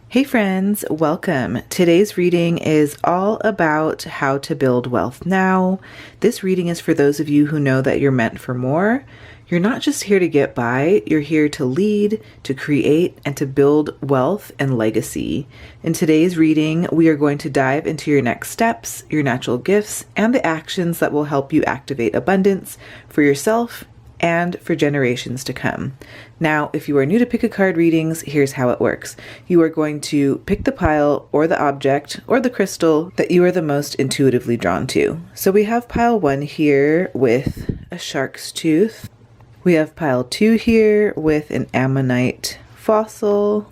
Hey friends, welcome. Today's reading is all about how to build wealth now. This reading is for those of you who know that you're meant for more. You're not just here to get by, you're here to lead, to create, and to build wealth and legacy. In today's reading, we are going to dive into your next steps, your natural gifts, and the actions that will help you activate abundance for yourself and for generations to come. Now, if you are new to Pick a Card readings, here's how it works. You are going to pick the pile or the object or the crystal that you are the most intuitively drawn to. So we have pile 1 here with a shark's tooth. We have pile 2 here with an Ammonite fossil.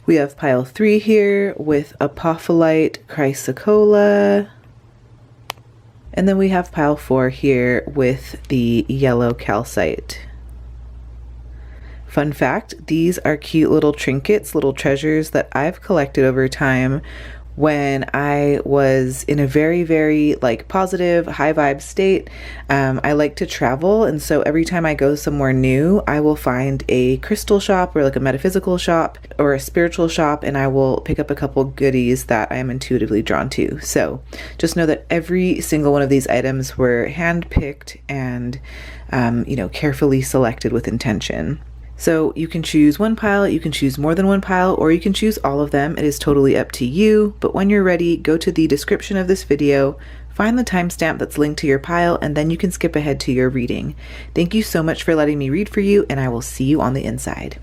We have pile 3 here with Apophyllite Chrysocolla. And then we have pile 4 here with the yellow calcite. Fun fact, these are cute little trinkets, little treasures that I've collected over time when I was in a very, very positive, high vibe state. I like to travel, and so every time I go somewhere new, I will find a crystal shop or a metaphysical shop or a spiritual shop, and I will pick up a couple goodies that I am intuitively drawn to. So just know that every single one of these items were handpicked and carefully selected with intention. So you can choose one pile, you can choose more than one pile, or you can choose all of them. It is totally up to you. But when you're ready, go to the description of this video, find the timestamp that's linked to your pile, and then you can skip ahead to your reading. Thank you so much for letting me read for you, and I will see you on the inside.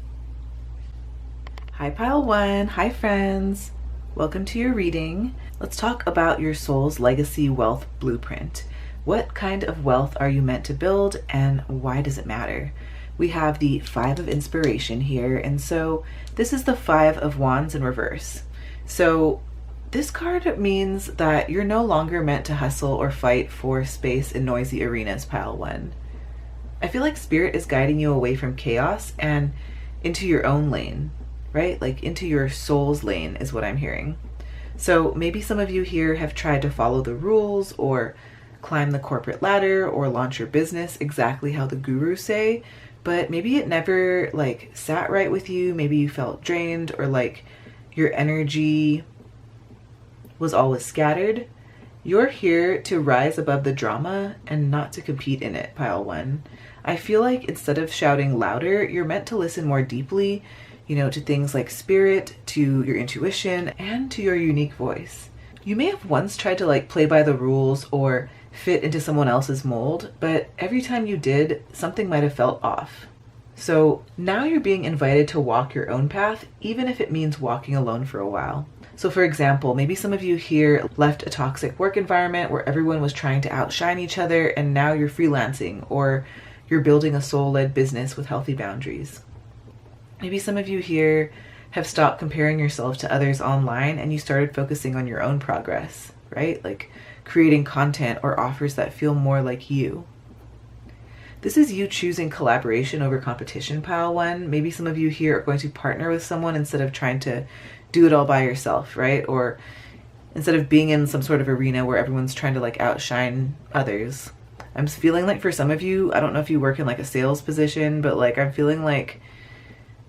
Hi pile 1, hi friends. Welcome to your reading. Let's talk about your soul's legacy wealth blueprint. What kind of wealth are you meant to build, and why does it matter? We have the 5 of inspiration here, and so this is the 5 of wands in reverse. So this card means that you're no longer meant to hustle or fight for space in noisy arenas, pile 1. I feel like spirit is guiding you away from chaos and into your own lane, right? Into your soul's lane is what I'm hearing. So maybe some of you here have tried to follow the rules or climb the corporate ladder or launch your business exactly how the gurus say, but maybe it never sat right with you. Maybe you felt drained, or your energy was always scattered. You're here to rise above the drama and not to compete in it, pile 1. I feel like instead of shouting louder, you're meant to listen more deeply, to things like spirit, to your intuition, and to your unique voice. You may have once tried to play by the rules or fit into someone else's mold, but every time you did, something might have felt off. So now you're being invited to walk your own path, even if it means walking alone for a while. So for example, maybe some of you here left a toxic work environment where everyone was trying to outshine each other, and now you're freelancing, or you're building a soul-led business with healthy boundaries. Maybe some of you here have stopped comparing yourself to others online and you started focusing on your own progress, right? Creating content or offers that feel more like you. This is you choosing collaboration over competition, pile 1. Maybe some of you here are going to partner with someone instead of trying to do it all by yourself, right? Or instead of being in some sort of arena where everyone's trying to outshine others. I'm feeling for some of you, I don't know if you work in a sales position, but I'm feeling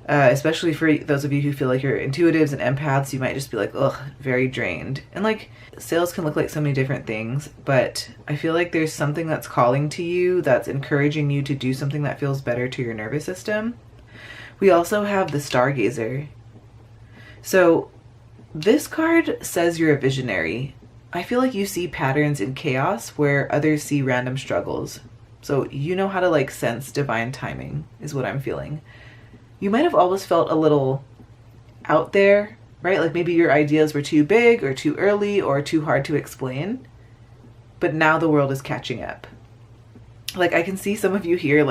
especially for those of you who feel like you're intuitives and empaths, you might just be very drained. And sales can look like so many different things, but I feel like there's something that's calling to you, that's encouraging you to do something that feels better to your nervous system. We also have the Stargazer. So this card says you're a visionary. I feel like you see patterns in chaos where others see random struggles. So you know how to sense divine timing is what I'm feeling. You might have always felt a little out there, right? Maybe your ideas were too big or too early or too hard to explain, but now the world is catching up. I can see some of you here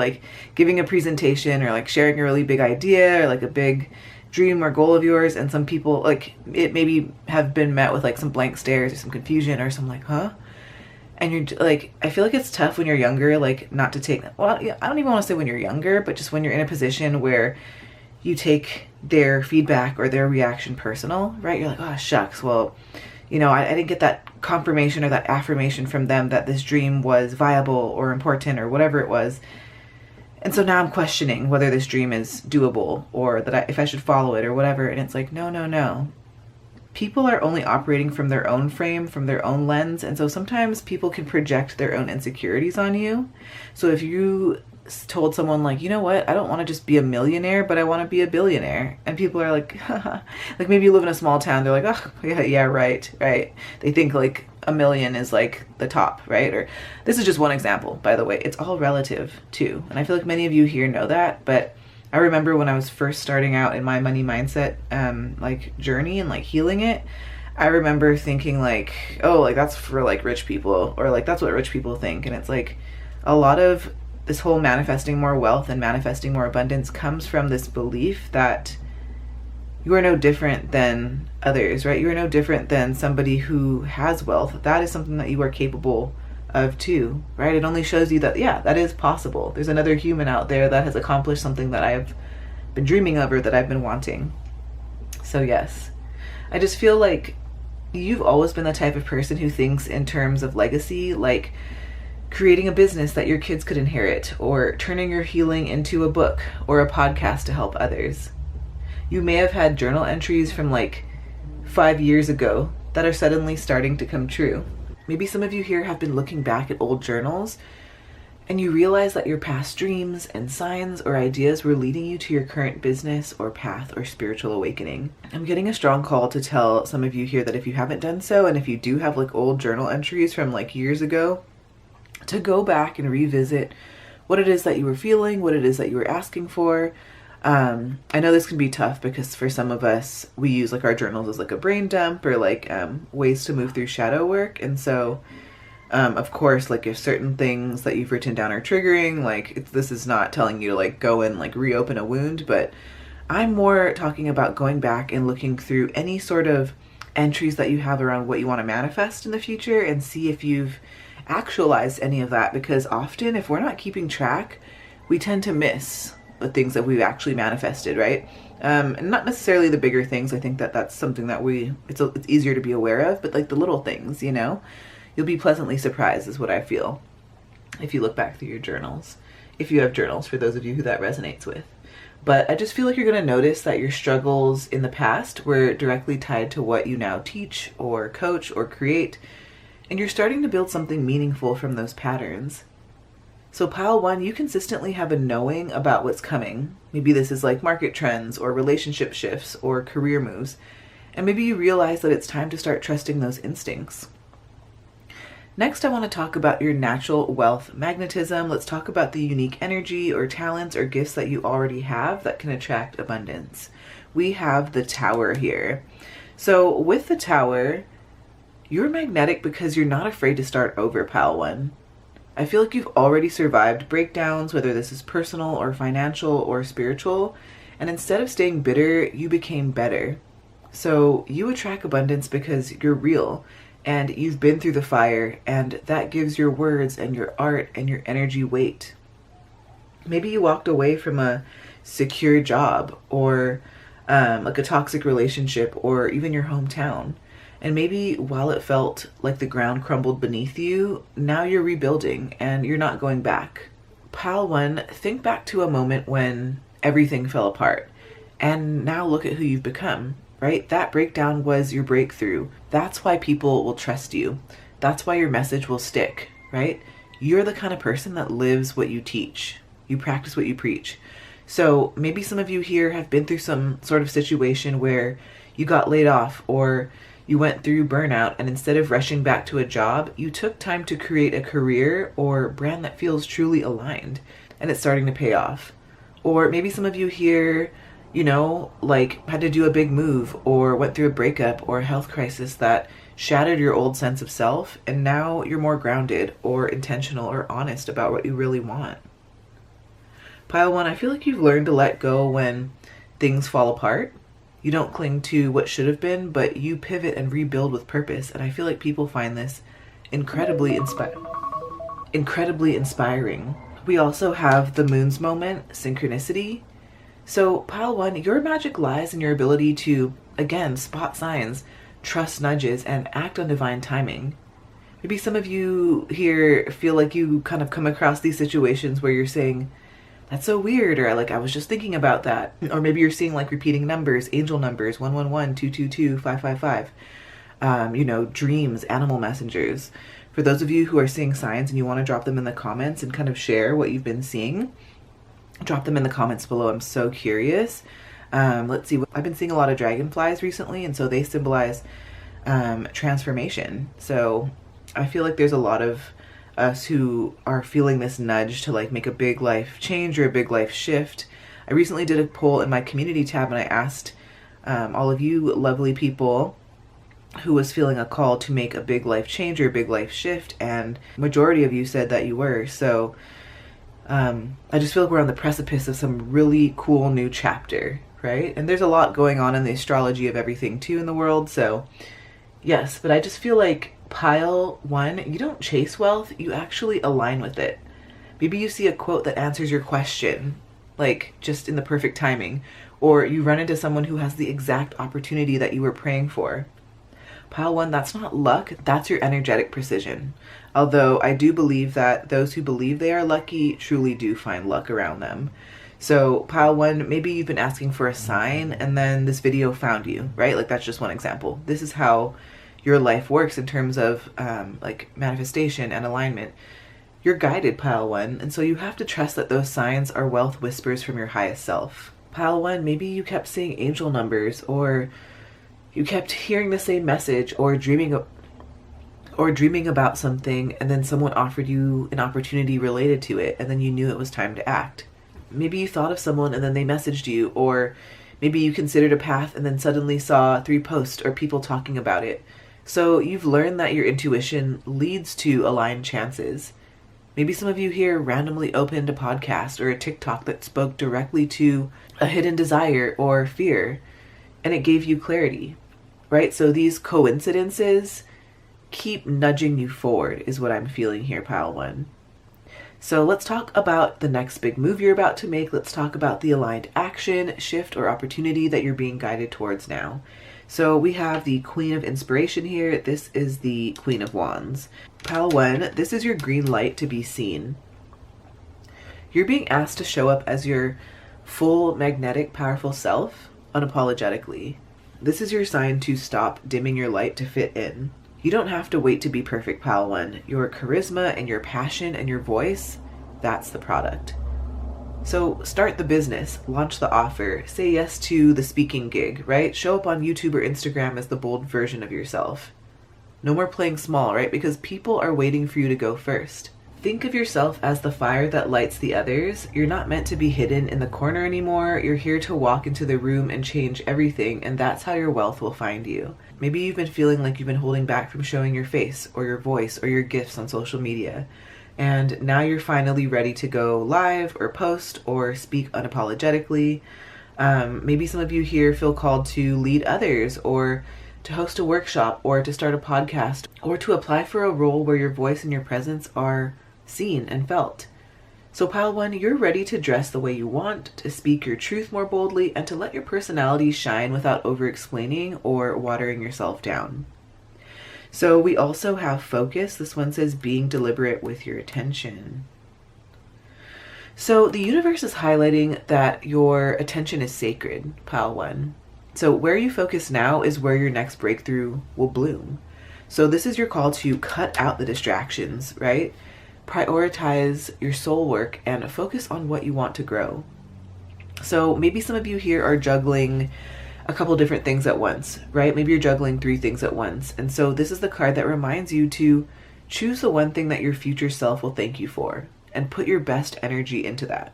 giving a presentation or sharing a really big idea or a big dream or goal of yours, and some people it maybe have been met with some blank stares or some confusion or some huh? And you're I feel like it's tough when you're younger, not to take, well, I don't even want to say when you're younger, but just when you're in a position where you take their feedback or their reaction personal, right? You're oh, shucks, well, I didn't get that confirmation or that affirmation from them that this dream was viable or important or whatever it was. And so now I'm questioning whether this dream is doable or that if I should follow it or whatever. And it's like, no, no, no. People are only operating from their own frame, from their own lens. And so sometimes people can project their own insecurities on you. So if you told someone like, you know what, I don't want to just be a millionaire, but I want to be a billionaire. And people are like, haha. Like maybe you live in a small town. They're like, oh, yeah, right. They think like a million is like the top, right? Or this is just one example, by the way. It's all relative too. And I feel like many of you here know that, but I remember when I was first starting out in my money mindset like journey and like healing it, I remember thinking like, oh, like that's for like rich people, or like that's what rich people think. And it's like a lot of this whole manifesting more wealth and manifesting more abundance comes from this belief that you are no different than others, right? You are no different than somebody who has wealth. That is something that you are capable of too, right? It only shows you that, yeah, that is possible. There's another human out there that has accomplished something that I've been dreaming of or that I've been wanting. So yes, I just feel like you've always been the type of person who thinks in terms of legacy, like creating a business that your kids could inherit, or turning your healing into a book or a podcast to help others. You may have had journal entries from like 5 years ago that are suddenly starting to come true. Maybe some of you here have been looking back at old journals and you realize that your past dreams and signs or ideas were leading you to your current business or path or spiritual awakening. I'm getting a strong call to tell some of you here that if you haven't done so, and if you do have like old journal entries from like years ago, to go back and revisit what it is that you were feeling, what it is that you were asking for. I know this can be tough because for some of us, we use like our journals as like a brain dump or like ways to move through shadow work. And so, of course, like if certain things that you've written down are triggering, like this is not telling you to like go and like reopen a wound, but I'm more talking about going back and looking through any sort of entries that you have around what you want to manifest in the future and see if you've actualized any of that, because often if we're not keeping track, we tend to miss the things that we've actually manifested, right? And not necessarily the bigger things. I think that that's something that it's easier to be aware of, but like the little things, you know, you'll be pleasantly surprised is what I feel if you look back through your journals, if you have journals, for those of you who that resonates with. But I just feel like you're going to notice that your struggles in the past were directly tied to what you now teach or coach or create, and you're starting to build something meaningful from those patterns. So pile one, you consistently have a knowing about what's coming. Maybe this is like market trends or relationship shifts or career moves. And maybe you realize that it's time to start trusting those instincts. Next, I want to talk about your natural wealth magnetism. Let's talk about the unique energy or talents or gifts that you already have that can attract abundance. We have the Tower here. So with the Tower, you're magnetic because you're not afraid to start over, pile one. I feel like you've already survived breakdowns, whether this is personal or financial or spiritual, and instead of staying bitter, you became better. So you attract abundance because you're real and you've been through the fire, and that gives your words and your art and your energy weight. Maybe you walked away from a secure job or like a toxic relationship or even your hometown. And maybe while it felt like the ground crumbled beneath you, now you're rebuilding and you're not going back. Pile one, think back to a moment when everything fell apart and now look at who you've become, right? That breakdown was your breakthrough. That's why people will trust you. That's why your message will stick, right? You're the kind of person that lives what you teach. You practice what you preach. So maybe some of you here have been through some sort of situation where you got laid off or you went through burnout, and instead of rushing back to a job, you took time to create a career or brand that feels truly aligned, and it's starting to pay off. Or maybe some of you here, you know, like had to do a big move or went through a breakup or a health crisis that shattered your old sense of self, and now you're more grounded or intentional or honest about what you really want. Pile one, I feel like you've learned to let go when things fall apart. You don't cling to what should have been, but you pivot and rebuild with purpose. And I feel like people find this incredibly inspiring. We also have the Moon's moment, synchronicity. So pile one, your magic lies in your ability to, again, spot signs, trust nudges, and act on divine timing. Maybe some of you here feel like you kind of come across these situations where you're saying, that's so weird, or like I was just thinking about that. Or maybe you're seeing like repeating numbers, angel numbers, 111, 222, 555. Dreams, animal messengers. For those of you who are seeing signs and you want to drop them in the comments and kind of share what you've been seeing, drop them in the comments below. I'm so curious. Let's see. I've been seeing a lot of dragonflies recently, and so they symbolize transformation. So I feel like there's a lot of us who are feeling this nudge to like make a big life change or a big life shift. I recently did a poll in my community tab, and I asked all of you lovely people who was feeling a call to make a big life change or a big life shift, and majority of you said that you were. So I just feel like we're on the precipice of some really cool new chapter, right? And there's a lot going on in the astrology of everything too in the world. So yes, but I just feel like pile 1, you don't chase wealth, you actually align with it. Maybe you see a quote that answers your question, like just in the perfect timing, or you run into someone who has the exact opportunity that you were praying for. Pile 1, that's not luck, that's your energetic precision. Although I do believe that those who believe they are lucky truly do find luck around them. So pile 1, maybe you've been asking for a sign and then this video found you, right? Like that's just one example. This is how your life works in terms of like manifestation and alignment. You're guided, pile 1, and so you have to trust that those signs are wealth whispers from your highest self. Pile 1, maybe you kept seeing angel numbers, or you kept hearing the same message, or dreaming about something, and then someone offered you an opportunity related to it, and then you knew it was time to act. Maybe you thought of someone and then they messaged you, or maybe you considered a path and then suddenly saw 3 posts or people talking about it. So you've learned that your intuition leads to aligned chances. Maybe some of you here randomly opened a podcast or a TikTok that spoke directly to a hidden desire or fear, and it gave you clarity, right? So these coincidences keep nudging you forward is what I'm feeling here, pile 1. So let's talk about the next big move you're about to make. Let's talk about the aligned action, shift, or opportunity that you're being guided towards now. So we have the Queen of Inspiration here. This is the Queen of Wands. Pile 1, this is your green light to be seen. You're being asked to show up as your full, magnetic, powerful self, unapologetically. This is your sign to stop dimming your light to fit in. You don't have to wait to be perfect, pile 1. Your charisma and your passion and your voice, that's the product. So start the business, launch the offer, say yes to the speaking gig, right? Show up on YouTube or Instagram as the bold version of yourself. No more playing small, right? Because people are waiting for you to go first. Think of yourself as the fire that lights the others. You're not meant to be hidden in the corner anymore. You're here to walk into the room and change everything, and that's how your wealth will find you. Maybe you've been feeling like you've been holding back from showing your face or your voice or your gifts on social media. And now you're finally ready to go live or post or speak unapologetically. Maybe some of you here feel called to lead others, or to host a workshop, or to start a podcast, or to apply for a role where your voice and your presence are seen and felt. So pile 1, you're ready to dress the way you want, to speak your truth more boldly, and to let your personality shine without over-explaining or watering yourself down. So we also have focus. This one says being deliberate with your attention. So the universe is highlighting that your attention is sacred, pile 1. So where you focus now is where your next breakthrough will bloom. So this is your call to cut out the distractions, right? Prioritize your soul work and focus on what you want to grow. So maybe some of you here are juggling a couple different things at once, right? Maybe you're juggling 3 things at once. And so this is the card that reminds you to choose the one thing that your future self will thank you for and put your best energy into that.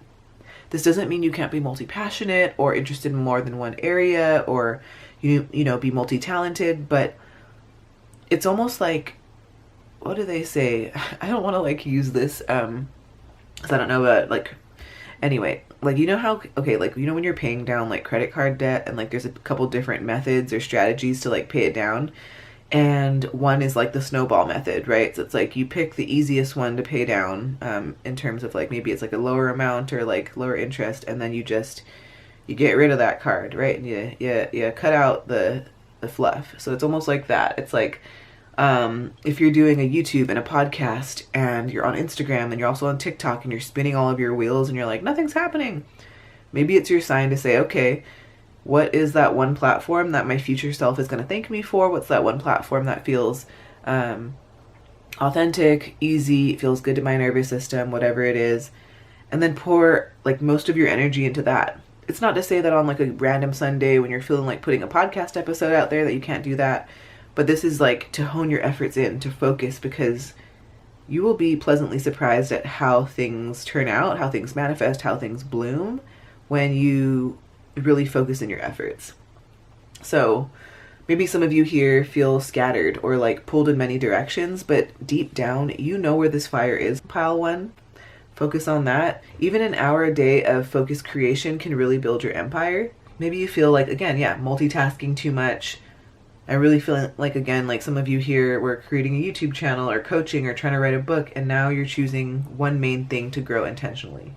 This doesn't mean you can't be multi-passionate or interested in more than one area, or be multi-talented, but it's almost like, what do they say? I don't want to like use this because I don't know, but like, anyway, like, how, okay, like, when you're paying down like credit card debt, and like there's a couple different methods or strategies to like pay it down, and one is like the snowball method, right? So it's like you pick the easiest one to pay down in terms of like, maybe it's like a lower amount or like lower interest, and then you get rid of that card, right? And you cut out the fluff. So it's almost like that. It's like If you're doing a YouTube and a podcast and you're on Instagram and you're also on TikTok and you're spinning all of your wheels and you're like, nothing's happening. Maybe it's your sign to say, okay, what is that one platform that my future self is going to thank me for? What's that one platform that feels authentic, easy, feels good to my nervous system, whatever it is. And then pour like most of your energy into that. It's not to say that on like a random Sunday when you're feeling like putting a podcast episode out there that you can't do that. But this is like to hone your efforts in, to focus, because you will be pleasantly surprised at how things turn out, how things manifest, how things bloom when you really focus in your efforts. So maybe some of you here feel scattered or like pulled in many directions, but deep down, you know where this fire is. Pile 1, focus on that. Even an hour a day of focused creation can really build your empire. Maybe you feel like, again, multitasking too much. I really feel like, again, like some of you here were creating a YouTube channel or coaching or trying to write a book, and now you're choosing one main thing to grow intentionally.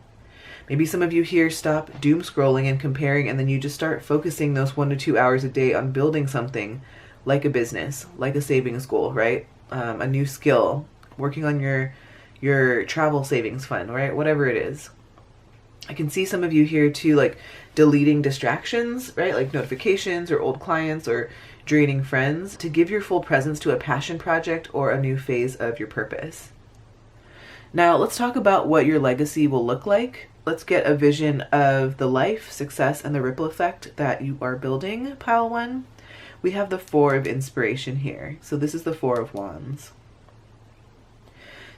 Maybe some of you here stop doom scrolling and comparing, and then you just start focusing those 1 to 2 hours a day on building something like a business, like a savings goal, right? A new skill, working on your travel savings fund, right? Whatever it is. I can see some of you here too, like deleting distractions, right? Like notifications or old clients or draining friends, to give your full presence to a passion project or a new phase of your purpose. Now let's talk about what your legacy will look like. Let's get a vision of the life, success, and the ripple effect that you are building, Pile 1. We have the 4 of inspiration here. So this is the 4 of wands.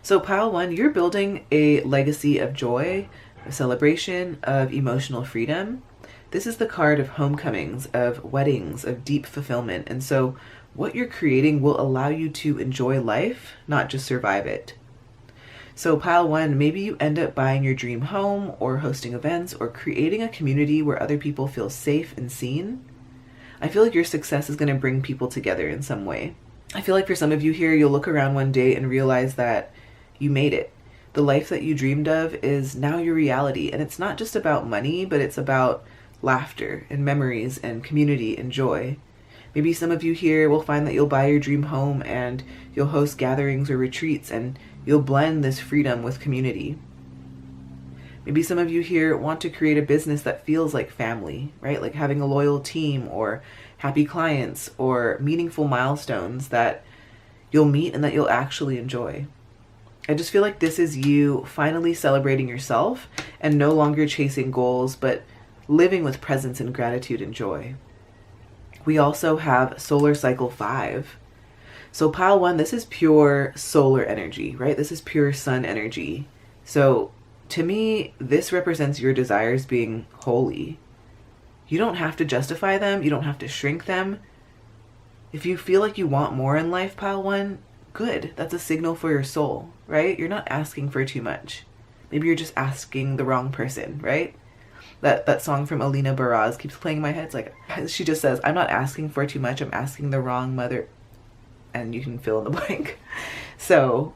So Pile 1, you're building a legacy of joy, of celebration, of emotional freedom. This is the card of homecomings, of weddings, of deep fulfillment. And so what you're creating will allow you to enjoy life, not just survive it. So Pile 1, maybe you end up buying your dream home or hosting events or creating a community where other people feel safe and seen. I feel like your success is going to bring people together in some way. I feel like for some of you here, you'll look around one day and realize that you made it. The life that you dreamed of is now your reality. And it's not just about money, but it's about laughter and memories and community and joy. Maybe some of you here will find that you'll buy your dream home and you'll host gatherings or retreats and you'll blend this freedom with community. Maybe some of you here want to create a business that feels like family, right? Like having a loyal team or happy clients or meaningful milestones that you'll meet and that you'll actually enjoy. I just feel like this is you finally celebrating yourself and no longer chasing goals, but living with presence and gratitude and joy. We also have solar cycle 5. So Pile 1, this is pure solar energy, right? This is pure sun energy. So to me, this represents your desires being holy. You don't have to justify them. You don't have to shrink them. If you feel like you want more in life, Pile 1, good. That's a signal for your soul, right? You're not asking for too much. Maybe you're just asking the wrong person, right? That song from Alina Baraz keeps playing in my head. It's like, she just says, I'm not asking for too much. I'm asking the wrong mother. And you can fill in the blank. So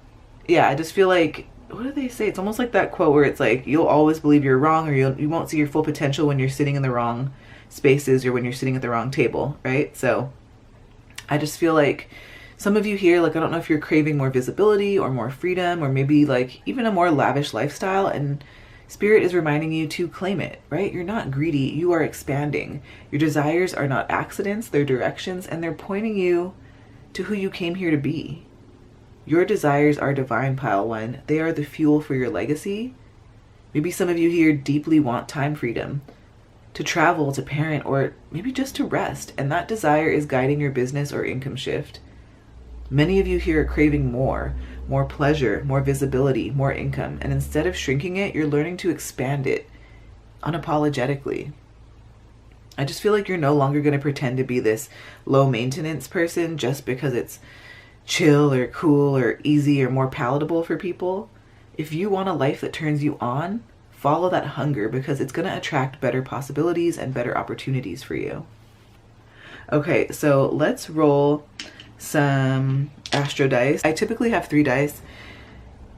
yeah, I just feel like, what do they say? It's almost like that quote where it's like, you'll always believe you're wrong, or you won't see your full potential when you're sitting in the wrong spaces or when you're sitting at the wrong table, right? So I just feel like some of you here, like, I don't know if you're craving more visibility or more freedom or maybe like even a more lavish lifestyle, and Spirit is reminding you to claim it, right? You're not greedy, you are expanding. Your desires are not accidents, they're directions, and they're pointing you to who you came here to be. Your desires are divine, Pile 1. They are the fuel for your legacy. Maybe some of you here deeply want time freedom, to travel, to parent, or maybe just to rest, and that desire is guiding your business or income shift. Many of you here are craving more pleasure, more visibility, more income, and instead of shrinking it, you're learning to expand it unapologetically. I just feel like you're no longer going to pretend to be this low maintenance person just because it's chill or cool or easy or more palatable for people. If you want a life that turns you on, follow that hunger, because it's going to attract better possibilities and better opportunities for you. Okay, so let's roll some astro dice. I typically have 3 dice.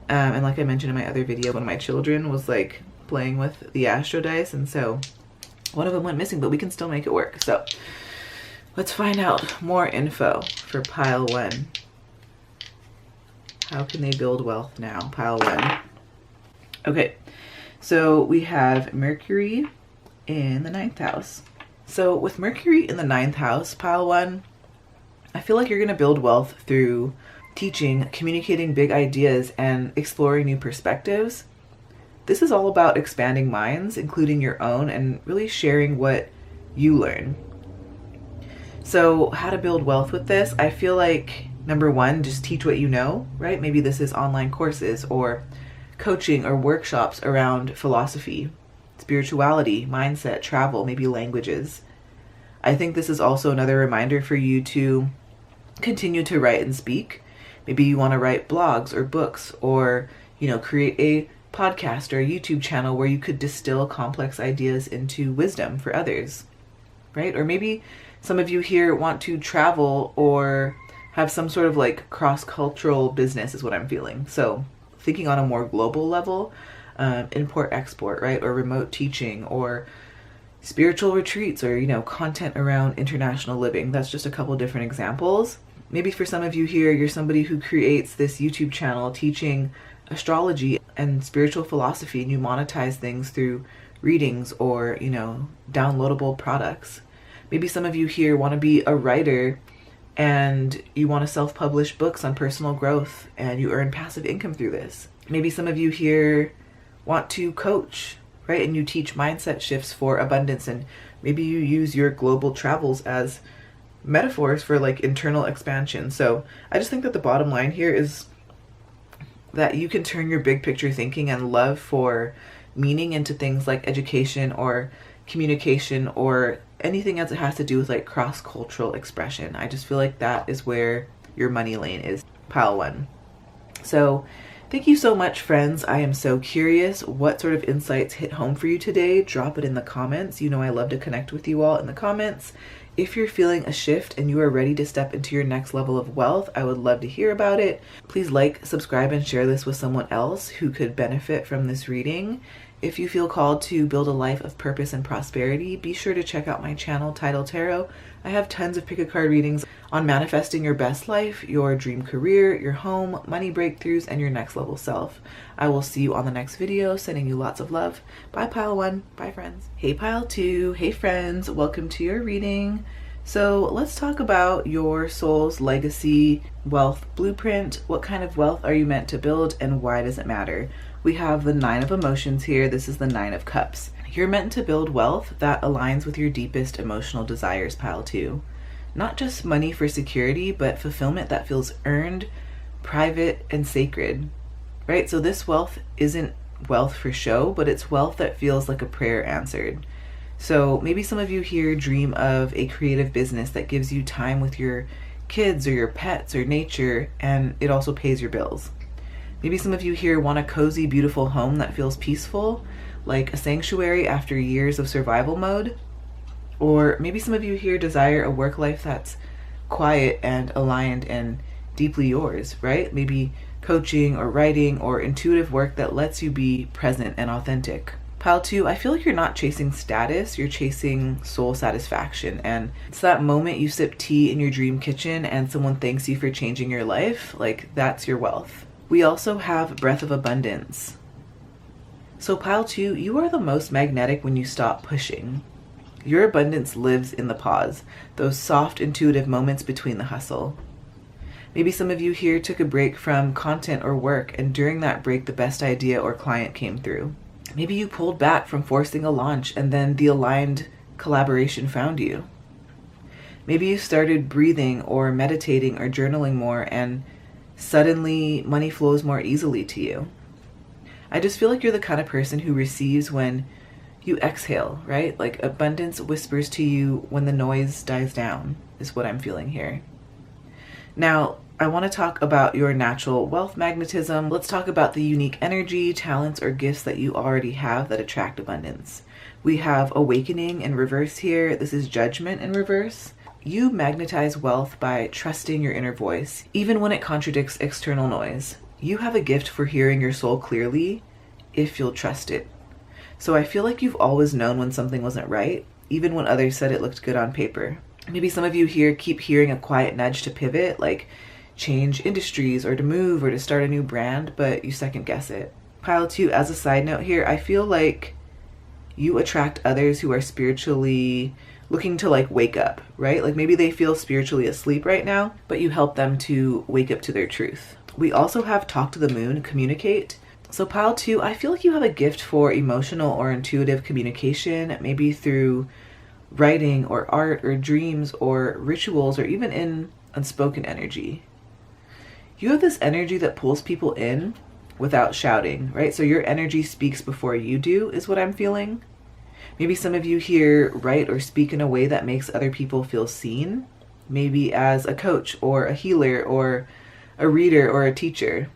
And like I mentioned in my other video, one of my children was like playing with the astro dice, and so one of them went missing, but we can still make it work. So let's find out more info for Pile 1. How can they build wealth now? Pile 1. Okay, so we have Mercury in the 9th house. So with Mercury in the 9th house, pile 1, I feel like you're going to build wealth through teaching, communicating big ideas, and exploring new perspectives. This is all about expanding minds, including your own, and really sharing what you learn. So how to build wealth with this? I feel like, number 1, just teach what you know, right? Maybe this is online courses or coaching or workshops around philosophy, spirituality, mindset, travel, maybe languages. I think this is also another reminder for you to continue to write and speak. Maybe you want to write blogs or books, or, create a podcast or a YouTube channel where you could distill complex ideas into wisdom for others, right? Or maybe some of you here want to travel or have some sort of like cross-cultural business is what I'm feeling. So thinking on a more global level, import-export, right? Or remote teaching, or spiritual retreats, or, content around international living. That's just a couple different examples. Maybe for some of you here, you're somebody who creates this YouTube channel teaching astrology and spiritual philosophy, and you monetize things through readings or, downloadable products. Maybe some of you here want to be a writer and you want to self-publish books on personal growth and you earn passive income through this. Maybe some of you here want to coach, right? And you teach mindset shifts for abundance, and maybe you use your global travels as metaphors for like internal expansion. So I just think that the bottom line here is that you can turn your big picture thinking and love for meaning into things like education or communication or anything else that has to do with like cross-cultural expression. I just feel like that is where your money lane is, pile 1. So thank you so much, friends. I am so curious what sort of insights hit home for you today. Drop it in the comments. I love to connect with you all in the comments. If you're feeling a shift and you are ready to step into your next level of wealth, I would love to hear about it. Please like, subscribe, and share this with someone else who could benefit from this reading. If you feel called to build a life of purpose and prosperity, be sure to check out my channel, Tidal Tarot. I have tons of pick-a-card readings on manifesting your best life, your dream career, your home, money breakthroughs, and your next level self. I will see you on the next video, sending you lots of love. Bye, pile 1. Bye, friends. Hey, pile 2. Hey, friends. Welcome to your reading. So let's talk about your soul's legacy wealth blueprint. What kind of wealth are you meant to build, and why does it matter? We have the 9 of emotions here. This is the 9 of cups. You're meant to build wealth that aligns with your deepest emotional desires, pile 2. Not just money for security, but fulfillment that feels earned, private, and sacred, right? So this wealth isn't wealth for show, but it's wealth that feels like a prayer answered. So maybe some of you here dream of a creative business that gives you time with your kids or your pets or nature, and it also pays your bills. Maybe some of you here want a cozy, beautiful home that feels peaceful, like a sanctuary after years of survival mode. Or maybe some of you here desire a work life that's quiet and aligned and deeply yours, right? Maybe coaching or writing or intuitive work that lets you be present and authentic. Pile 2, I feel like you're not chasing status, you're chasing soul satisfaction. And it's that moment you sip tea in your dream kitchen and someone thanks you for changing your life. Like, that's your wealth. We also have breath of abundance. So pile 2, you are the most magnetic when you stop pushing. Your abundance lives in the pause, those soft, intuitive moments between the hustle. Maybe some of you here took a break from content or work, and during that break, the best idea or client came through. Maybe you pulled back from forcing a launch, and then the aligned collaboration found you. Maybe you started breathing or meditating or journaling more, and suddenly money flows more easily to you. I just feel like you're the kind of person who receives when you exhale, right? Like abundance whispers to you when the noise dies down, is what I'm feeling here. Now, I want to talk about your natural wealth magnetism. Let's talk about the unique energy, talents, or gifts that you already have that attract abundance. We have awakening in reverse here. This is judgment in reverse. You magnetize wealth by trusting your inner voice, even when it contradicts external noise. You have a gift for hearing your soul clearly if you'll trust it. So I feel like you've always known when something wasn't right, even when others said it looked good on paper. Maybe some of you here keep hearing a quiet nudge to pivot, like change industries or to move or to start a new brand, but you second guess it. Pile 2, as a side note here, I feel like you attract others who are spiritually looking to like wake up, right? Like maybe they feel spiritually asleep right now, but you help them to wake up to their truth. We also have talk to the moon, communicate. So pile 2, I feel like you have a gift for emotional or intuitive communication, maybe through writing or art or dreams or rituals or even in unspoken energy. You have this energy that pulls people in without shouting, right? So your energy speaks before you do, is what I'm feeling. Maybe some of you here write or speak in a way that makes other people feel seen, maybe as a coach or a healer or a reader or a teacher.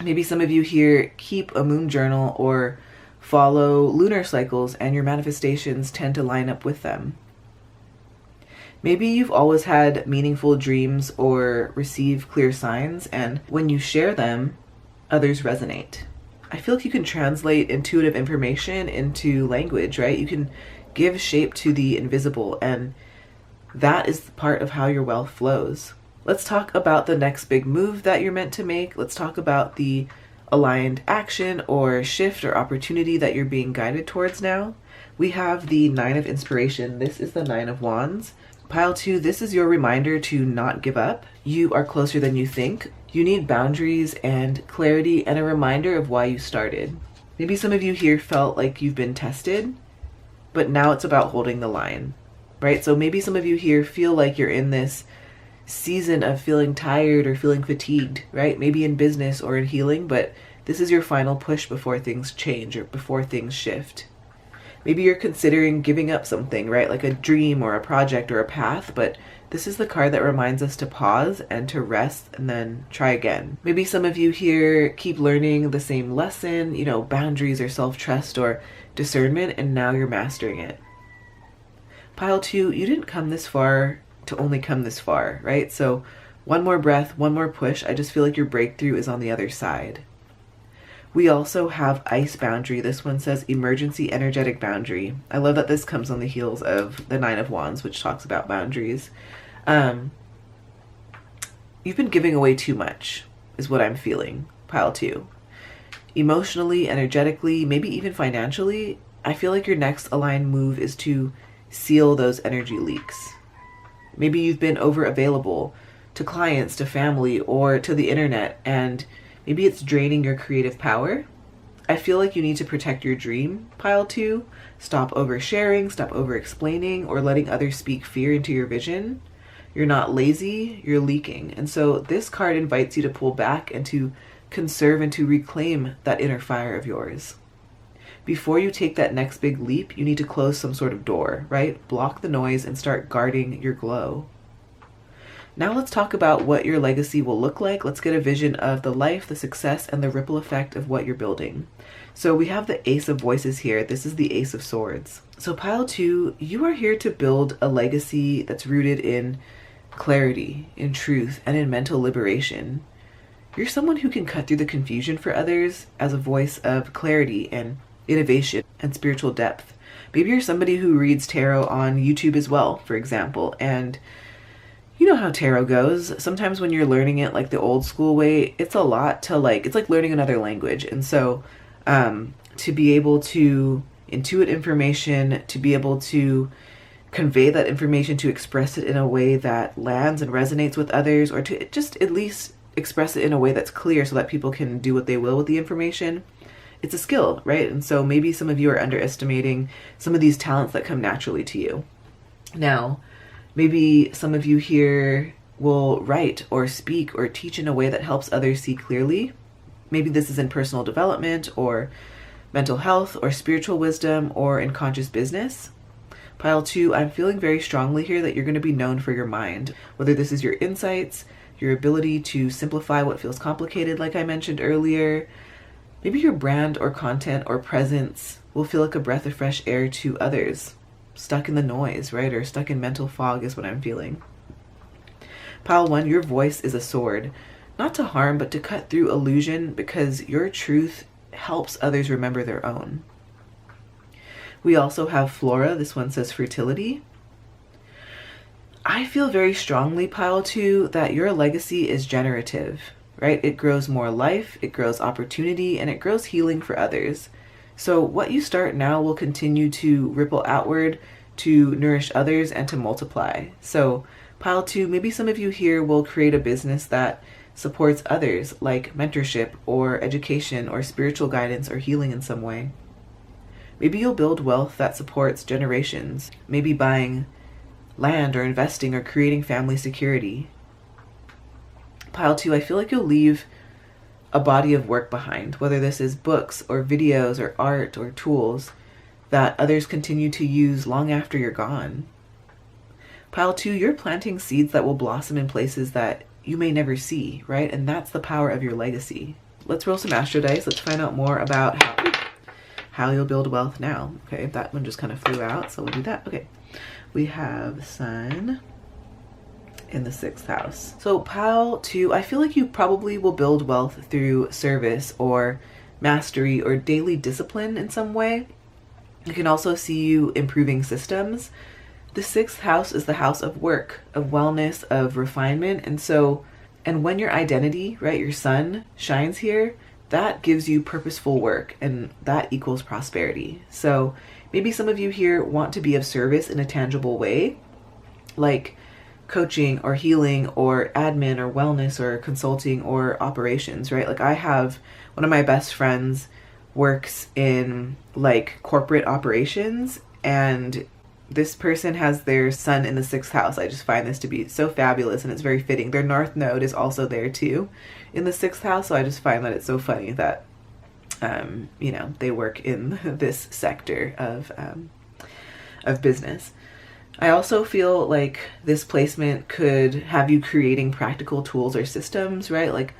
Maybe some of you here keep a moon journal or follow lunar cycles and your manifestations tend to line up with them. Maybe you've always had meaningful dreams or receive clear signs, and when you share them, others resonate. I feel like you can translate intuitive information into language, right? You can give shape to the invisible, and that is the part of how your wealth flows. Let's talk about the next big move that you're meant to make. Let's talk about the aligned action or shift or opportunity that you're being guided towards now. We have the 9 of Inspiration. This is the 9 of Wands. Pile 2, this is your reminder to not give up. You are closer than you think. You need boundaries and clarity and a reminder of why you started. Maybe some of you here felt like you've been tested, but now it's about holding the line, right? So maybe some of you here feel like you're in this season of feeling tired or feeling fatigued, right? Maybe in business or in healing, but this is your final push before things change or before things shift. Maybe you're considering giving up something, right? Like a dream or a project or a path, but this is the card that reminds us to pause and to rest and then try again. Maybe some of you here keep learning the same lesson, boundaries or self-trust or discernment, and now you're mastering it. Pile 2, you didn't come this far to only come this far, right? So one more breath, one more push. I just feel like your breakthrough is on the other side. We also have ice boundary. This one says emergency energetic boundary. I love that this comes on the heels of the 9 of Wands, which talks about boundaries. You've been giving away too much, is what I'm feeling, pile 2. Emotionally, energetically, maybe even financially, I feel like your next aligned move is to seal those energy leaks. Maybe you've been over available to clients, to family, or to the internet, and maybe it's draining your creative power. I feel like you need to protect your dream, pile 2. Stop oversharing, stop over-explaining, or letting others speak fear into your vision. You're not lazy, you're leaking. And so this card invites you to pull back and to conserve and to reclaim that inner fire of yours. Before you take that next big leap, you need to close some sort of door, right? Block the noise and start guarding your glow. Now let's talk about what your legacy will look like. Let's get a vision of the life, the success, and the ripple effect of what you're building. So we have the Ace of Voices here. This is the Ace of Swords. So pile 2, you are here to build a legacy that's rooted in clarity, in truth, and in mental liberation. You're someone who can cut through the confusion for others as a voice of clarity and innovation and spiritual depth. Maybe you're somebody who reads tarot on YouTube as well, for example, and you know how tarot goes. Sometimes when you're learning it like the old school way, it's a lot to it's like learning another language. And so to be able to intuit information, to be able to convey that information, to express it in a way that lands and resonates with others, or to just at least express it in a way that's clear so that people can do what they will with the information. It's a skill, right? And so maybe some of you are underestimating some of these talents that come naturally to you. Now, maybe some of you here will write or speak or teach in a way that helps others see clearly. Maybe this is in personal development or mental health or spiritual wisdom or in conscious business. Pile 2, I'm feeling very strongly here that you're going to be known for your mind, whether this is your insights, your ability to simplify what feels complicated, like I mentioned earlier. Maybe your brand or content or presence will feel like a breath of fresh air to others, stuck in the noise, right? Or stuck in mental fog is what I'm feeling. Pile 1, your voice is a sword, not to harm, but to cut through illusion, because your truth helps others remember their own. We also have Flora. This one says fertility. I feel very strongly, pile 2, that your legacy is generative, right? It grows more life, it grows opportunity, and it grows healing for others. So what you start now will continue to ripple outward, to nourish others, and to multiply. So pile 2, maybe some of you here will create a business that supports others, like mentorship or education or spiritual guidance or healing in some way. Maybe you'll build wealth that supports generations, maybe buying land or investing or creating family security. Pile 2, I feel like you'll leave a body of work behind, whether this is books or videos or art or tools that others continue to use long after you're gone. Pile 2, you're planting seeds that will blossom in places that you may never see, right? And that's the power of your legacy. Let's roll some astro dice. Let's find out more about how you'll build wealth now. Okay, that one just kind of flew out, so we'll do that. Okay. We have Sun in the 6th house. So pile 2, I feel like you probably will build wealth through service or mastery or daily discipline in some way. I can also see you improving systems. The 6th house is the house of work, of wellness, of refinement. And when your identity, right, your sun shines here, that gives you purposeful work, and that equals prosperity. So maybe some of you here want to be of service in a tangible way, like coaching or healing or admin or wellness or consulting or operations, right? Like I have one of my best friends works in like corporate operations, and this person has their sun in the 6th house. I just find this to be so fabulous, and it's very fitting. Their north node is also there too in the 6th house. So I just find that it's so funny that they work in this sector of business. I also feel like this placement could have you creating practical tools or systems, right? Like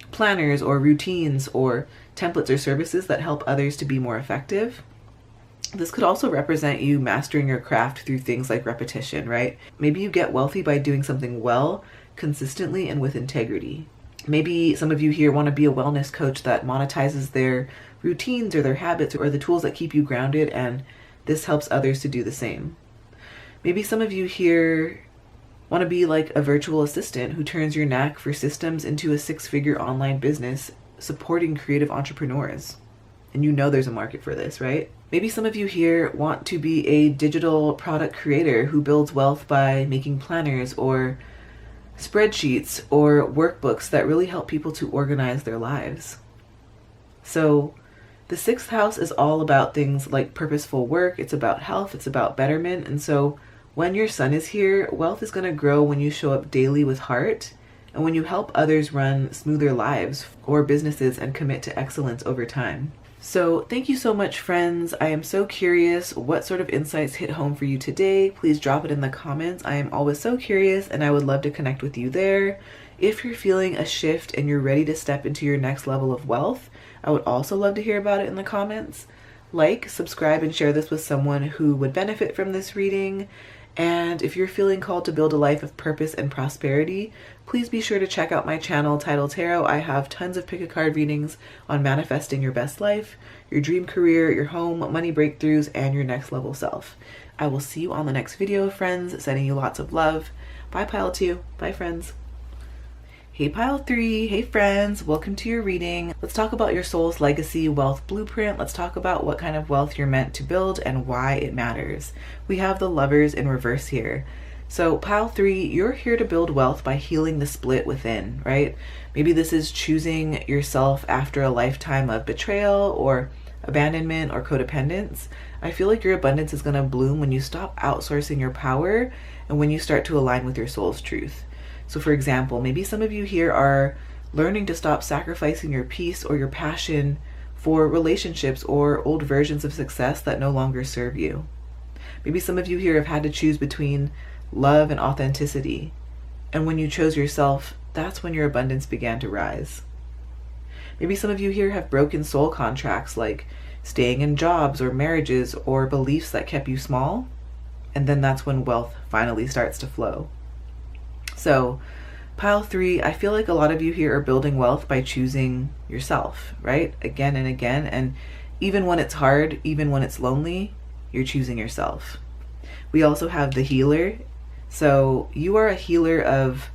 planners or routines or templates or services that help others to be more effective. This could also represent you mastering your craft through things like repetition, right? Maybe you get wealthy by doing something well, consistently, and with integrity. Maybe some of you here want to be a wellness coach that monetizes their routines or their habits or the tools that keep you grounded, and this helps others to do the same. Maybe some of you here want to be like a virtual assistant who turns your knack for systems into a 6-figure online business supporting creative entrepreneurs. And you know there's a market for this, right? Maybe some of you here want to be a digital product creator who builds wealth by making planners or spreadsheets or workbooks that really help people to organize their lives. So the 6th house is all about things like purposeful work. It's about health. It's about betterment. And so when your sun is here, wealth is going to grow when you show up daily with heart and when you help others run smoother lives or businesses and commit to excellence over time. So thank you so much, friends. I am so curious what sort of insights hit home for you today. Please drop it in the comments. I am always so curious, and I would love to connect with you there. If you're feeling a shift and you're ready to step into your next level of wealth, I would also love to hear about it in the comments. Like, subscribe, and share this with someone who would benefit from this reading. And if you're feeling called to build a life of purpose and prosperity, please be sure to check out my channel, Title Tarot. I have tons of pick-a-card readings on manifesting your best life, your dream career, your home, money breakthroughs, and your next level self. I will see you on the next video, friends. Sending you lots of love. Bye, Pile 2. Bye, friends. Hey, Pile 3. Hey, friends. Welcome to your reading. Let's talk about your soul's legacy wealth blueprint. Let's talk about what kind of wealth you're meant to build and why it matters. We have the Lovers in reverse here. So Pile 3, you're here to build wealth by healing the split within, right? Maybe this is choosing yourself after a lifetime of betrayal or abandonment or codependence. I feel like your abundance is going to bloom when you stop outsourcing your power and when you start to align with your soul's truth. So for example, maybe some of you here are learning to stop sacrificing your peace or your passion for relationships or old versions of success that no longer serve you. Maybe some of you here have had to choose between love and authenticity. And when you chose yourself, that's when your abundance began to rise. Maybe some of you here have broken soul contracts like staying in jobs or marriages or beliefs that kept you small. And then that's when wealth finally starts to flow. So Pile 3, I feel like a lot of you here are building wealth by choosing yourself, right? Again and again. And even when it's hard, even when it's lonely, you're choosing yourself. We also have the Healer So you are a healer of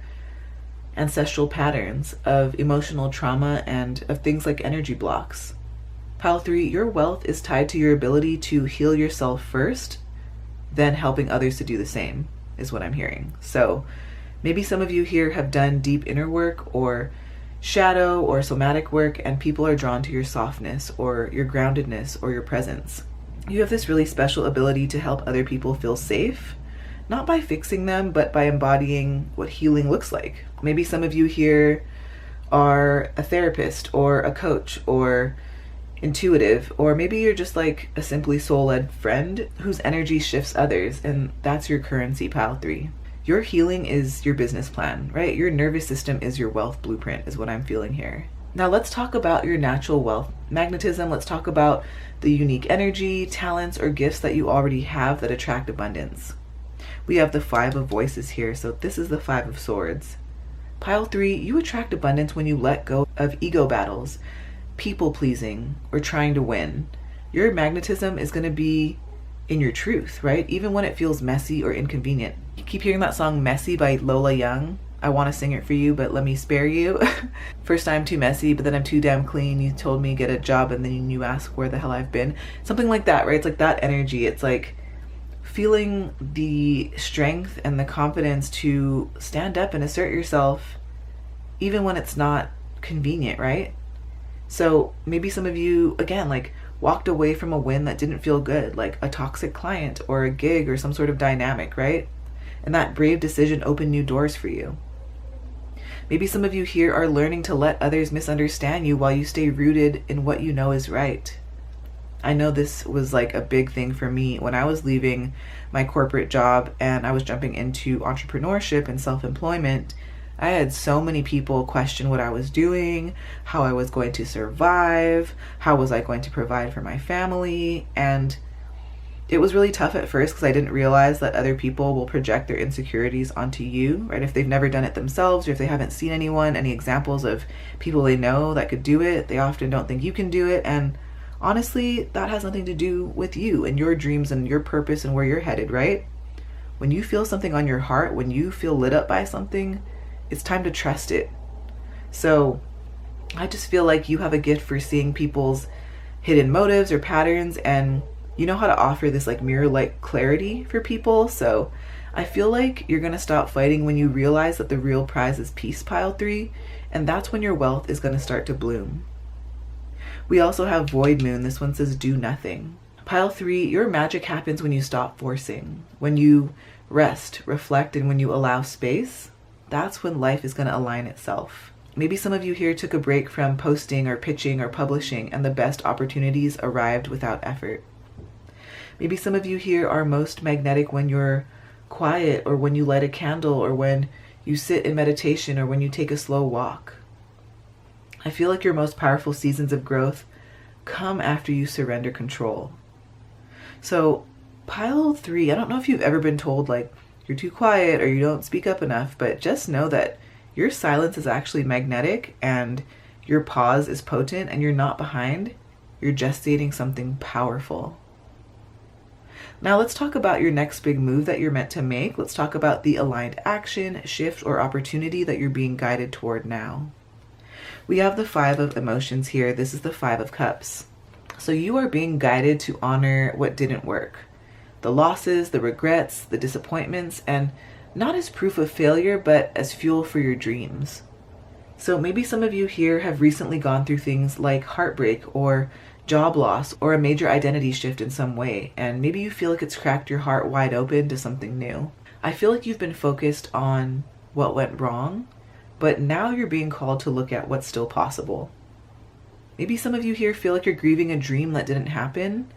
ancestral patterns, of emotional trauma, and of things like energy blocks. Pile 3, your wealth is tied to your ability to heal yourself first, then helping others to do the same, is what I'm hearing. So maybe some of you here have done deep inner work or shadow or somatic work, and people are drawn to your softness or your groundedness or your presence. You have this really special ability to help other people feel safe, not by fixing them, but by embodying what healing looks like. Maybe some of you here are a therapist or a coach or intuitive, or maybe you're just like a simply soul-led friend whose energy shifts others, and that's your currency, Pile 3. Your healing is your business plan, right? Your nervous system is your wealth blueprint, is what I'm feeling here. Now let's talk about your natural wealth magnetism. Let's talk about the unique energy, talents, or gifts that you already have that attract abundance. We have the 5 of voices here, so this is the 5 of swords. Pile 3, you attract abundance when you let go of ego battles, people pleasing, or trying to win. Your magnetism is going to be in your truth, right? Even when it feels messy or inconvenient. You keep hearing that song Messy by Lola Young. I want to sing it for you, but let me spare you. First I'm too messy, but then I'm too damn clean. You told me get a job and then you ask where the hell I've been. Something like that, right? It's like that energy. It's like feeling the strength and the confidence to stand up and assert yourself even when it's not convenient, right? So maybe some of you, again, like walked away from a win that didn't feel good, like a toxic client or a gig or some sort of dynamic, right? And that brave decision opened new doors for you. Maybe some of you here are learning to let others misunderstand you while you stay rooted in what you know is right. I know this was like a big thing for me when I was leaving my corporate job and I was jumping into entrepreneurship and self-employment. I had so many people question what I was doing, how I was going to survive, how was I going to provide for my family, and it was really tough at first because I didn't realize that other people will project their insecurities onto you, right? If they've never done it themselves or if they haven't seen anyone, any examples of people they know that could do it, they often don't think you can do it, and honestly, that has nothing to do with you and your dreams and your purpose and where you're headed, right? When you feel something on your heart, when you feel lit up by something, it's time to trust it. So I just feel like you have a gift for seeing people's hidden motives or patterns, and you know how to offer this like mirror-like clarity for people. So I feel like you're going to stop fighting when you realize that the real prize is peace, Pile 3, and that's when your wealth is going to start to bloom. We also have Void Moon. This one says do nothing. Pile 3, your magic happens when you stop forcing, when you rest, reflect, and when you allow space. That's when life is going to align itself. Maybe some of you here took a break from posting or pitching or publishing, and the best opportunities arrived without effort. Maybe some of you here are most magnetic when you're quiet, or when you light a candle, or when you sit in meditation, or when you take a slow walk. I feel like your most powerful seasons of growth come after you surrender control. So Pile 3, I don't know if you've ever been told like you're too quiet or you don't speak up enough, but just know that your silence is actually magnetic and your pause is potent, and you're not behind. You're gestating something powerful. Now let's talk about your next big move that you're meant to make. Let's talk about the aligned action, shift, or opportunity that you're being guided toward now. We have the 5 of emotions here. This is the 5 of cups. So you are being guided to honor what didn't work. The losses, the regrets, the disappointments, and not as proof of failure, but as fuel for your dreams. So maybe some of you here have recently gone through things like heartbreak or job loss or a major identity shift in some way, and maybe you feel like it's cracked your heart wide open to something new. I feel like you've been focused on what went wrong, but now you're being called to look at what's still possible. Maybe some of you here feel like you're grieving a dream that didn't happen,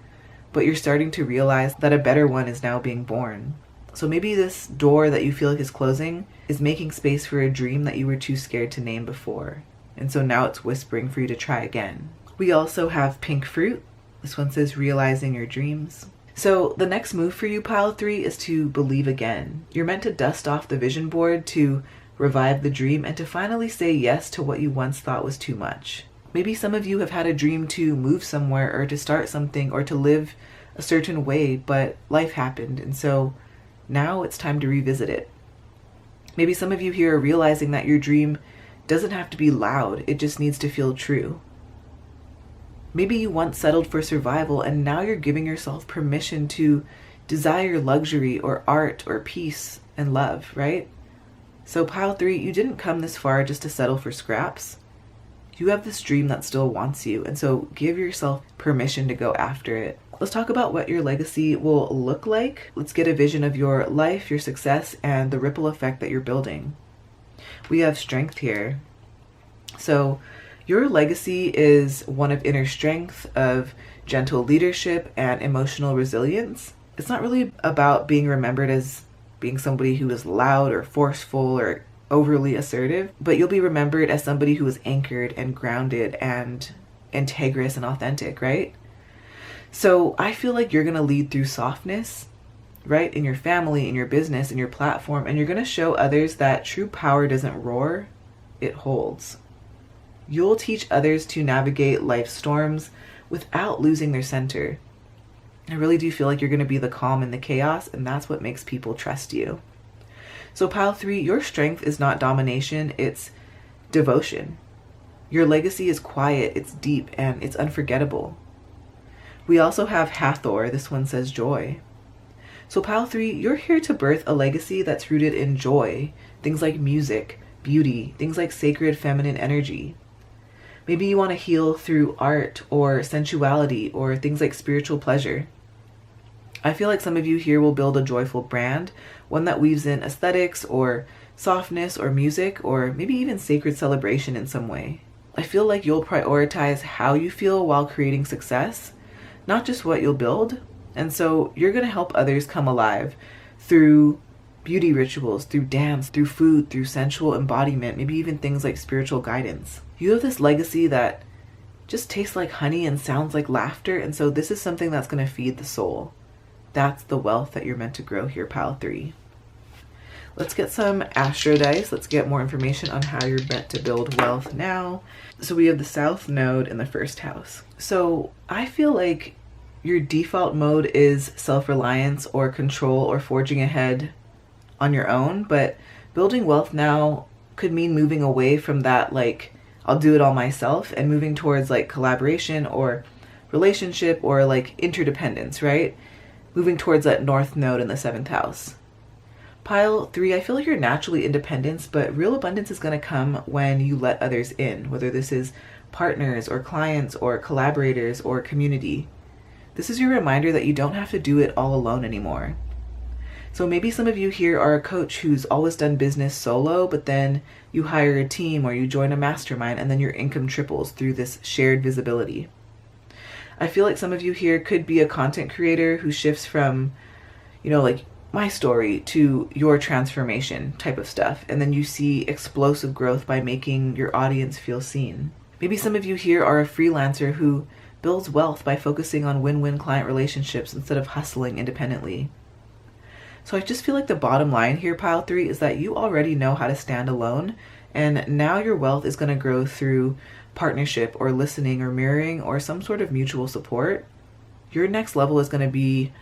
but you're starting to realize that a better one is now being born. So maybe this door that you feel like is closing is making space for a dream that you were too scared to name before. And so now it's whispering for you to try again. We also have pink fruit. This one says realizing your dreams. So the next move for you, Pile 3, is to believe again. You're meant to dust off the vision board, to revive the dream, and to finally say yes to what you once thought was too much. Maybe some of you have had a dream to move somewhere or to start something or to live a certain way, but life happened, and so Now it's time to revisit it. Maybe some of you here are realizing that your dream doesn't have to be loud, it just needs to feel true. Maybe you once settled for survival and now you're giving yourself permission to desire luxury or art or peace and love, right? So pile 3, you didn't come this far just to settle for scraps. You have this dream that still wants you, and so give yourself permission to go after it. Let's talk about what your legacy will look like. Let's get a vision of your life, your success, and the ripple effect that you're building. We have strength here. So your legacy is one of inner strength, of gentle leadership, and emotional resilience. It's not really about being remembered as being somebody who is loud or forceful or overly assertive, but you'll be remembered as somebody who is anchored and grounded and integrous and authentic, right? So I feel like you're going to lead through softness, right? In your family, in your business, in your platform, and you're going to show others that true power doesn't roar, it holds. You'll teach others to navigate life's storms without losing their center. I really do feel like you're going to be the calm in the chaos, and that's what makes people trust you. So pile 3, your strength is not domination, it's devotion. Your legacy is quiet, it's deep, and it's unforgettable. We also have Hathor, this one says joy. So pile 3, you're here to birth a legacy that's rooted in joy, things like music, beauty, things like sacred feminine energy. Maybe you want to heal through art or sensuality or things like spiritual pleasure. I feel like some of you here will build a joyful brand, one that weaves in aesthetics or softness or music or maybe even sacred celebration in some way. I feel like you'll prioritize how you feel while creating success, not just what you'll build. And so you're going to help others come alive through beauty rituals, through dance, through food, through sensual embodiment, maybe even things like spiritual guidance. You have this legacy that just tastes like honey and sounds like laughter. And so this is something that's going to feed the soul. That's the wealth that you're meant to grow here, pile 3. Let's get some astro dice. Let's get more information on how you're meant to build wealth now. So we have the South Node in the first house. So I feel like your default mode is self-reliance or control or forging ahead on your own. But building wealth now could mean moving away from that, like, I'll do it all myself, and moving towards like collaboration or relationship or like interdependence, right? Moving towards that North Node in the 7th house. Pile 3, I feel like you're naturally independent, but real abundance is going to come when you let others in, whether this is partners or clients or collaborators or community. This is your reminder that you don't have to do it all alone anymore. So maybe some of you here are a coach who's always done business solo, but then you hire a team or you join a mastermind and then your income triples through this shared visibility. I feel like some of you here could be a content creator who shifts from, like my story to your transformation type of stuff. And then you see explosive growth by making your audience feel seen. Maybe some of you here are a freelancer who builds wealth by focusing on win-win client relationships instead of hustling independently. So I just feel like the bottom line here, pile 3, is that you already know how to stand alone. And now your wealth is going to grow through partnership or listening or mirroring or some sort of mutual support. Your next level is going to be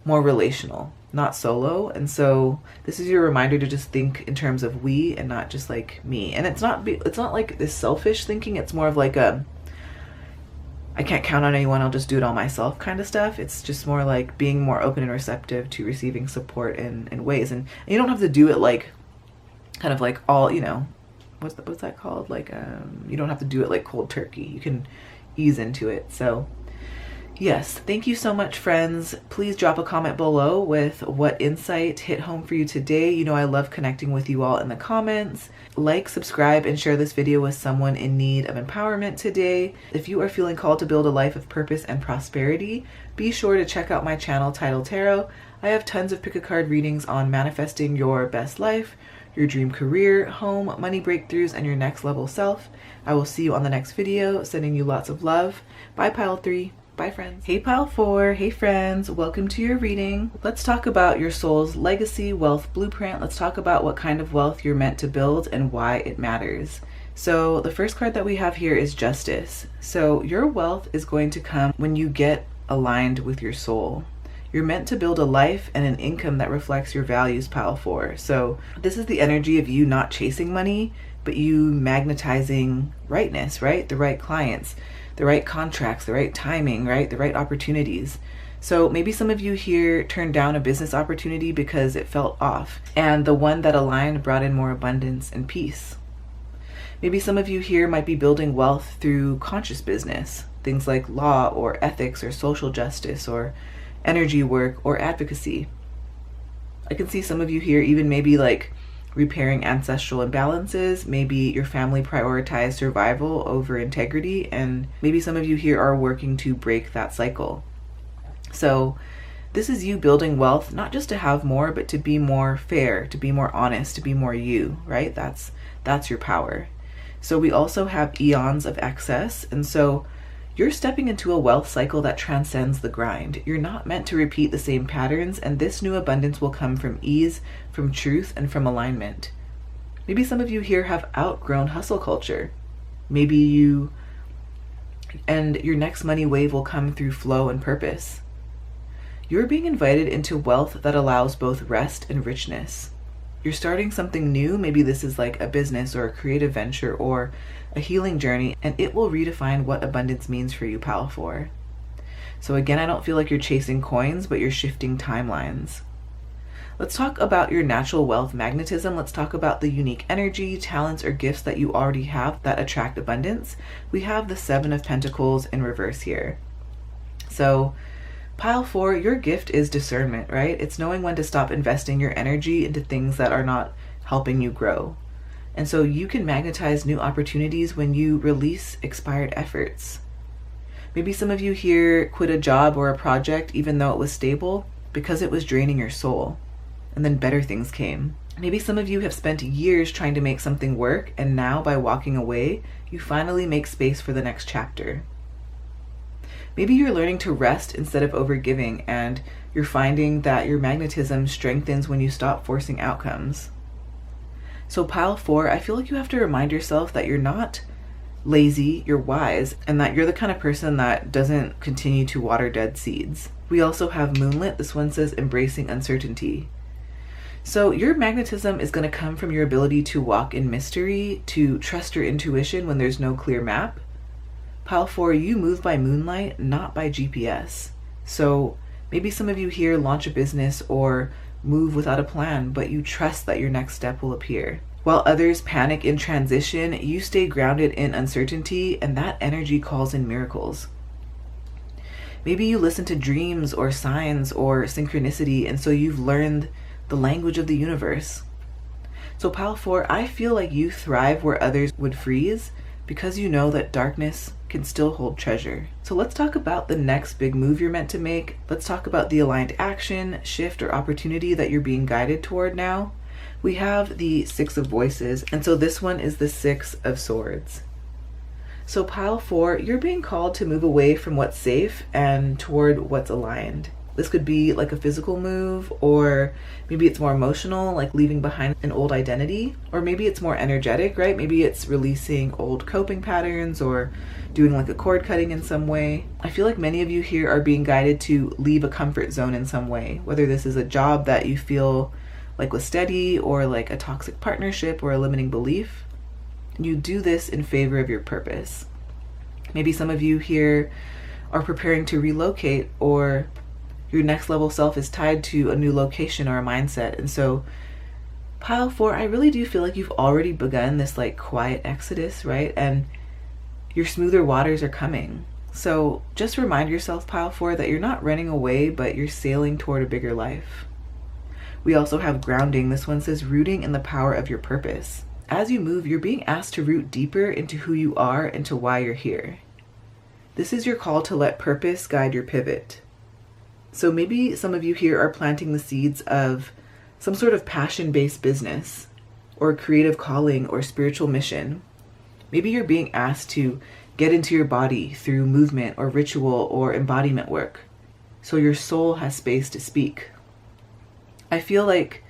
more relational, not solo. And so this is your reminder to just think in terms of we and not just like me. And it's not like this selfish thinking. It's more of like I can't count on anyone, I'll just do it all myself kind of stuff. It's just more like being more open and receptive to receiving support in ways. And you don't have to do it like kind of like all, what's that called? Like, you don't have to do it like cold turkey. You can ease into it. So yes, thank you so much, friends. Please drop a comment below with what insight hit home for you today. I love connecting with you all in the comments. Like, subscribe, and share this video with someone in need of empowerment today. If you are feeling called to build a life of purpose and prosperity, be sure to check out my channel, Title Tarot. I have tons of pick-a-card readings on manifesting your best life, your dream career, home, money breakthroughs, and your next level self. I will see you on the next video. Sending you lots of love. Bye, Pile 3. Bye, friends. Hey, Pile 4. Hey, friends. Welcome to your reading. Let's talk about your soul's legacy wealth blueprint. Let's talk about what kind of wealth you're meant to build and why it matters. So the first card that we have here is Justice. So your wealth is going to come when you get aligned with your soul. You're meant to build a life and an income that reflects your values, Pile 4. So this is the energy of you not chasing money, but you magnetizing rightness, right? The right clients, the right contracts, the right timing, right? The right opportunities. So maybe some of you here turned down a business opportunity because it felt off, and the one that aligned brought in more abundance and peace. Maybe some of you here might be building wealth through conscious business, things like law or ethics or social justice or energy work or advocacy. I can see some of you here even maybe like repairing ancestral imbalances. Maybe your family prioritized survival over integrity, and maybe some of you here are working to break that cycle. So this is you building wealth, not just to have more, but to be more fair, to be more honest, to be more you, right? That's your power. So we also have eons of excess. And so you're stepping into a wealth cycle that transcends the grind. You're not meant to repeat the same patterns, and this new abundance will come from ease, from truth, and from alignment. Maybe some of you here have outgrown hustle culture. Maybe your next money wave will come through flow and purpose. You're being invited into wealth that allows both rest and richness. You're starting something new. Maybe this is like a business or a creative venture or a healing journey, and it will redefine what abundance means for you, Pile 4. So again, I don't feel like you're chasing coins, but you're shifting timelines. Let's talk about your natural wealth magnetism. Let's talk about the unique energy, talents, or gifts that you already have that attract abundance. We have the 7 of Pentacles in reverse here. So Pile 4, your gift is discernment, right? It's knowing when to stop investing your energy into things that are not helping you grow. And so you can magnetize new opportunities when you release expired efforts. Maybe some of you here quit a job or a project even though it was stable because it was draining your soul, and then better things came. Maybe some of you have spent years trying to make something work, and now by walking away, you finally make space for the next chapter. Maybe you're learning to rest instead of overgiving, and you're finding that your magnetism strengthens when you stop forcing outcomes. So Pile 4, I feel like you have to remind yourself that you're not lazy, you're wise, and that you're the kind of person that doesn't continue to water dead seeds. We also have Moonlit. This one says embracing uncertainty. So your magnetism is going to come from your ability to walk in mystery, to trust your intuition when there's no clear map. Pile 4, you move by moonlight, not by GPS. So maybe some of you here launch a business or move without a plan, but you trust that your next step will appear. While others panic in transition, you stay grounded in uncertainty, and that energy calls in miracles. Maybe you listen to dreams or signs or synchronicity, and so you've learned the language of the universe. So Pile 4, I feel like you thrive where others would freeze because you know that darkness can still hold treasure. So let's talk about the next big move you're meant to make. Let's talk about the aligned action, shift, or opportunity that you're being guided toward now. We have the 6 of Voices, and so this one is the 6 of Swords. So Pile 4, you're being called to move away from what's safe and toward what's aligned. This could be like a physical move, or maybe it's more emotional, like leaving behind an old identity, or maybe it's more energetic, right? Maybe it's releasing old coping patterns or doing like a cord cutting in some way. I feel like many of you here are being guided to leave a comfort zone in some way, whether this is a job that you feel like was steady, or like a toxic partnership or a limiting belief. You do this in favor of your purpose. Maybe some of you here are preparing to relocate, or your next level self is tied to a new location or a mindset. And so Pile 4, I really do feel like you've already begun this like quiet exodus, right? And your smoother waters are coming. So just remind yourself, Pile 4, that you're not running away, but you're sailing toward a bigger life. We also have grounding. This one says rooting in the power of your purpose. As you move, you're being asked to root deeper into who you are and to why you're here. This is your call to let purpose guide your pivot. So maybe some of you here are planting the seeds of some sort of passion-based business or creative calling or spiritual mission. Maybe you're being asked to get into your body through movement or ritual or embodiment work, so your soul has space to speak. I feel like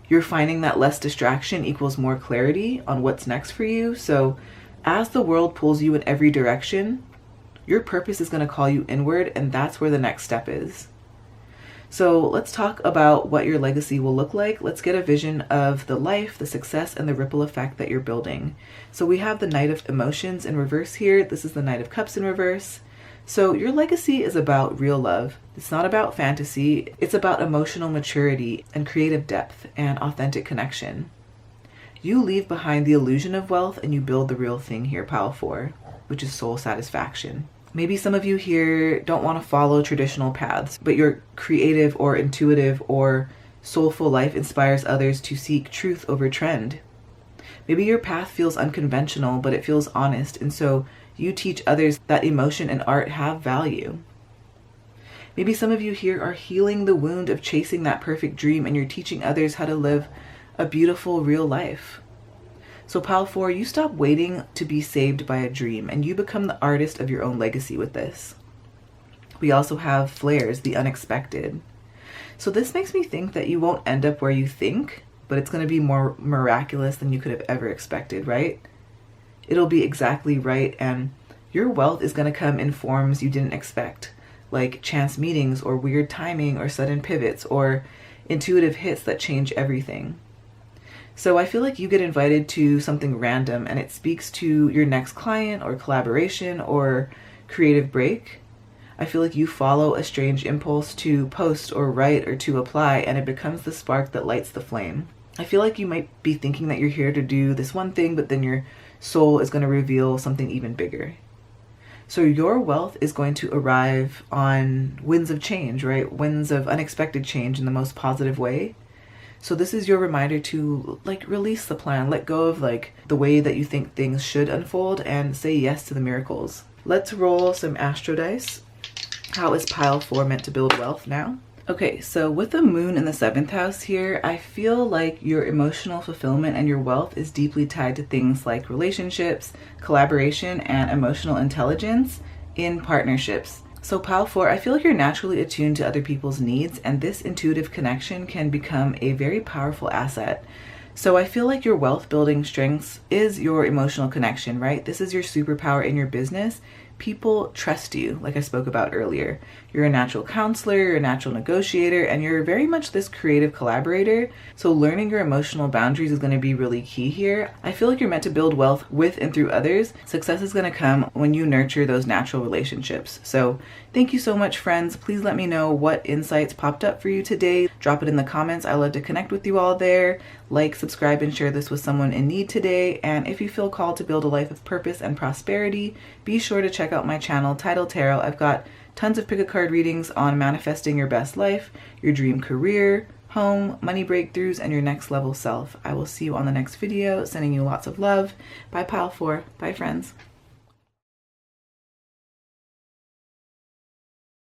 you're finding that less distraction equals more clarity on what's next for you. So as the world pulls you in every direction, your purpose is going to call you inward, and that's where the next step is. So let's talk about what your legacy will look like. Let's get a vision of the life, the success, and the ripple effect that you're building. So we have the Knight of Emotions in reverse here. This is the Knight of Cups in reverse. So your legacy is about real love. It's not about fantasy. It's about emotional maturity and creative depth and authentic connection. You leave behind the illusion of wealth and you build the real thing here, Pile 4, which is soul satisfaction. Maybe some of you here don't want to follow traditional paths, but your creative or intuitive or soulful life inspires others to seek truth over trend. Maybe your path feels unconventional, but it feels honest, and so you teach others that emotion and art have value. Maybe some of you here are healing the wound of chasing that perfect dream, and you're teaching others how to live a beautiful, real life. So Pile 4, you stop waiting to be saved by a dream, and you become the artist of your own legacy with this. We also have Flares, the unexpected. So this makes me think that you won't end up where you think, but it's going to be more miraculous than you could have ever expected, right? It'll be exactly right, and your wealth is going to come in forms you didn't expect, like chance meetings or weird timing or sudden pivots or intuitive hits that change everything. So I feel like you get invited to something random and it speaks to your next client or collaboration or creative break. I feel like you follow a strange impulse to post or write or to apply, and it becomes the spark that lights the flame. I feel like you might be thinking that you're here to do this one thing, but then your soul is going to reveal something even bigger. So your wealth is going to arrive on winds of change, right? Winds of unexpected change in the most positive way. So this is your reminder to release the plan, let go of the way that you think things should unfold, and say yes to the miracles. Let's roll some astro dice. How is Pile 4 meant to build wealth now? Okay, so with the moon in the 7th house here, I feel like your emotional fulfillment and your wealth is deeply tied to things like relationships, collaboration, and emotional intelligence in partnerships. So Pile 4, I feel like you're naturally attuned to other people's needs, and this intuitive connection can become a very powerful asset. So I feel like your wealth building strengths is your emotional connection, right? This is your superpower in your business. People trust you, like I spoke about earlier. You're a natural counselor, you're a natural negotiator, and you're very much this creative collaborator. So learning your emotional boundaries is going to be really key here. I feel like you're meant to build wealth with and through others. Success is going to come when you nurture those natural relationships. So thank you so much, friends. Please let me know what insights popped up for you today. Drop it in the comments. I love to connect with you all there. Like, subscribe, and share this with someone in need today. And if you feel called to build a life of purpose and prosperity, be sure to check out my channel, Tidal Tarot. I've got tons of pick-a-card readings on manifesting your best life, your dream career, home, money breakthroughs, and your next level self. I will see you on the next video. Sending you lots of love. Bye, Pile 4. Bye, friends.